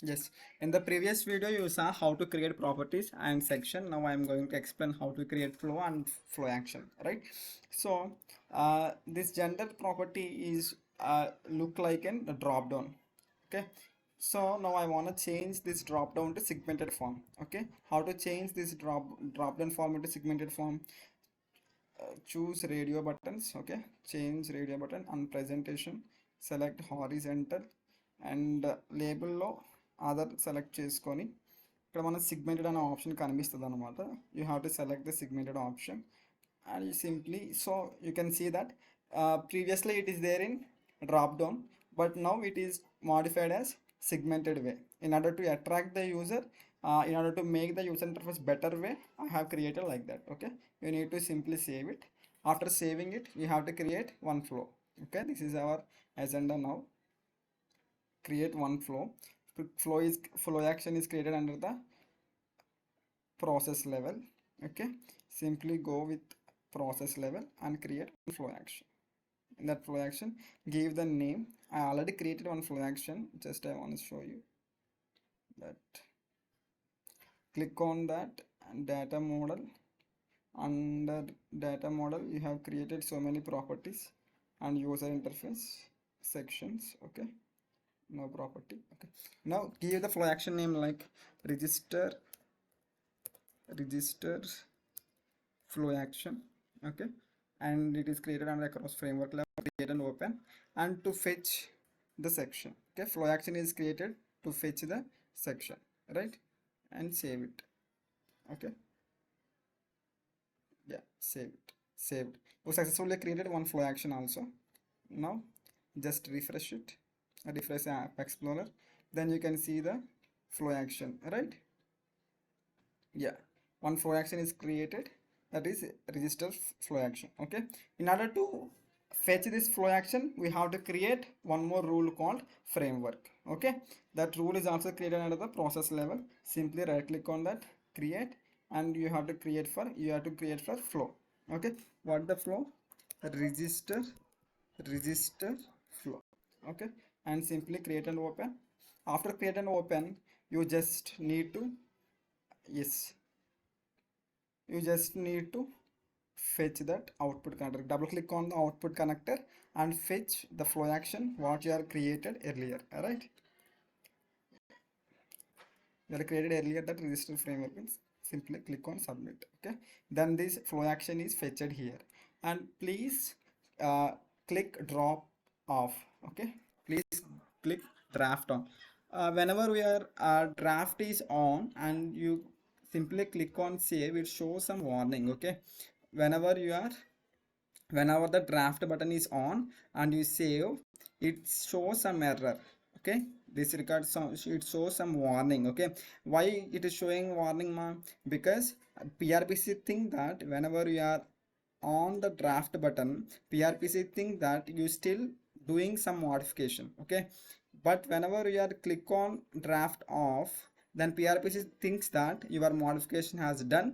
Yes, in the previous video you saw how to create properties and section. Now I am going to explain how to create flow and flow action, right? So this gender property is look like a drop down. Okay, so now I want to change this drop down to segmented form. Okay, how to change this drop down form into segmented form? Choose radio buttons. Okay, change radio button and presentation, select horizontal and label లో other select చేసుకొని ఇక్కడ మన segmented అనే option కనిపిస్తుంది అనమాట. You have to select the segmented option and you simply, so you can see that previously it is there in drop down, but now it is modified as segmented way in order to attract the user, in order to make the user interface better way. I have created like that. Okay, you need to simply save it. After saving it, you have to create one flow. Okay, this is our agenda now. Create one flow. Flow action is created under the process level. Okay, simply go with process level and create flow action. In that flow action, give the name. I already created one flow action, just I want to show you that. Click on that and data model. Under data model you have created so many properties and user interface sections. Okay, no property. Okay, now give the flow action name like register flow action. Okay, and it is created under across framework level. Create and open and to fetch the section. Okay, flow action is created to fetch the section, right? And save it. Okay, yeah, saved. We successfully created one flow action also. Now just refresh it, refresh app explorer, then you can see the flow action, right? Yeah, one flow action is created, that is register flow action. Okay, in order to fetch this flow action we have to create one more rule called framework. Okay, that rule is also created under the process level. Simply right click on that, create, and you have to create for flow. Okay, what the flow? Register flow. Okay, and simply create and open. After create and open, you just need to, yes, you just need to fetch that output connector. Double click on the output connector and fetch the flow action what you have created earlier. All right, you have created earlier that register framework means. Simply click on submit. Okay, then this flow action is fetched here, and please uh, click drop off. Okay, please click draft on. Whenever we are draft is on and you simply click on save, it shows some warning. Okay, whenever you are whenever the draft button is on and you save, it shows some error. Okay, this record it shows some warning. Okay, why it is showing warning, ma? Because PRPC think that whenever you are on the draft button, PRPC think that you still doing some modification. Okay, but whenever you are click on draft off, then PRPC thinks that your modification has done,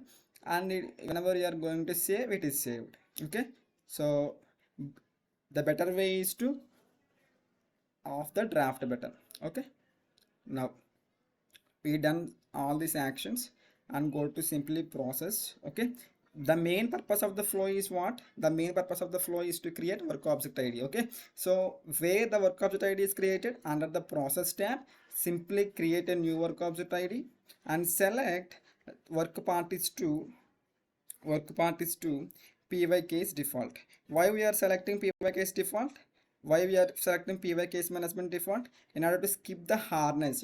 and whenever you are going to save, it is saved. Okay, so the better way is to off the draft button. Okay, now we done all these actions and go to simply process. Okay, the main purpose of the flow is what? The main purpose of the flow is to create work object id. Okay, so where the work object id is created, under the process tab, simply create a new work object id and select work part is to py case default. Why we are selecting py case default? Why we are selecting py case management default? In order to skip the harness.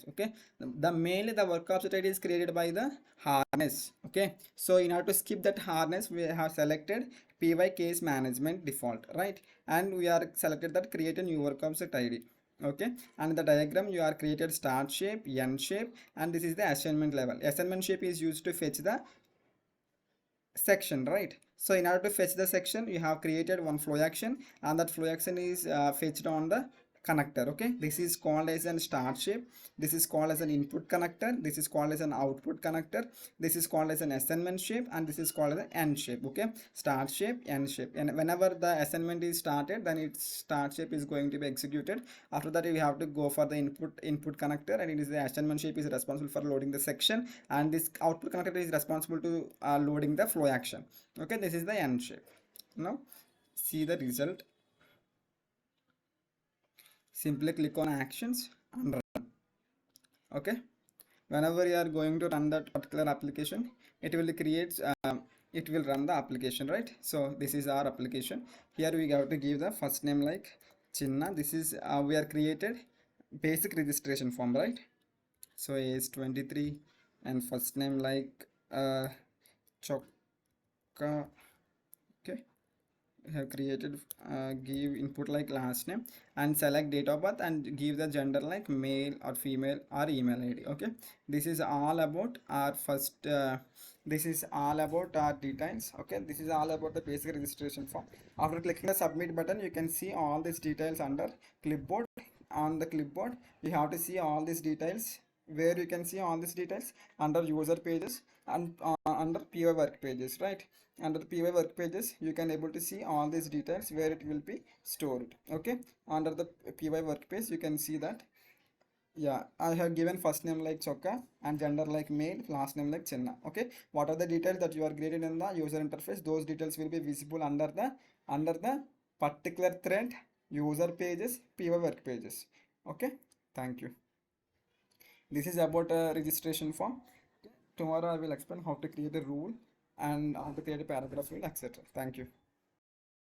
Okay, the mainly the work object id is created by the harness. Okay, so in order to skip that harness, we have selected py case management default, right? And we are selected that create a new work object id. Okay, and in the diagram you are created start shape, end shape, and this is the assignment level. Assignment shape is used to fetch the section, right? So in order to fetch the section, you have created one flow action, and that flow action is fetched on the connector. Okay, this is called as an start shape, this is called as an input connector, this is called as an output connector, this is called as an assignment shape, and this is called as an end shape. Okay, start shape, end shape, and whenever the assignment is started, then its start shape is going to be executed. After that we have to go for the input connector, and it is the assignment shape is responsible for loading the section, and this output connector is responsible to loading the flow action. Okay, this is the end shape. Now see the result. Simply click on actions and run. Okay, whenever you are going to run that particular application, it will create it will run the application, right? So this is our application. Here we have to give the first name like Chinna. This is we are created basic registration form, right? So age 23 and first name like Chokka. Okay, have created give input like last name and select date of birth and give the gender like male or female or email id. Okay, this is all about our first this is all about our details. Okay, this is all about the basic registration form. After clicking the submit button, you can see all these details under clipboard. On the clipboard you have to see all these details, where you can see all these details under user pages and under PY work pages, right? Under the PY work pages you can able to see all these details where it will be stored. Okay, under the PY work page you can see that, yeah, I have given first name like Chokka and gender like male, last name like Chinna. Okay, what are the details that you are created in the user interface? Those details will be visible under the particular thread user pages, PY work pages. Okay, thank you. This is about a registration form. Tomorrow I will explain how to create a rule and how to create a paragraph rule, etc. Thank you.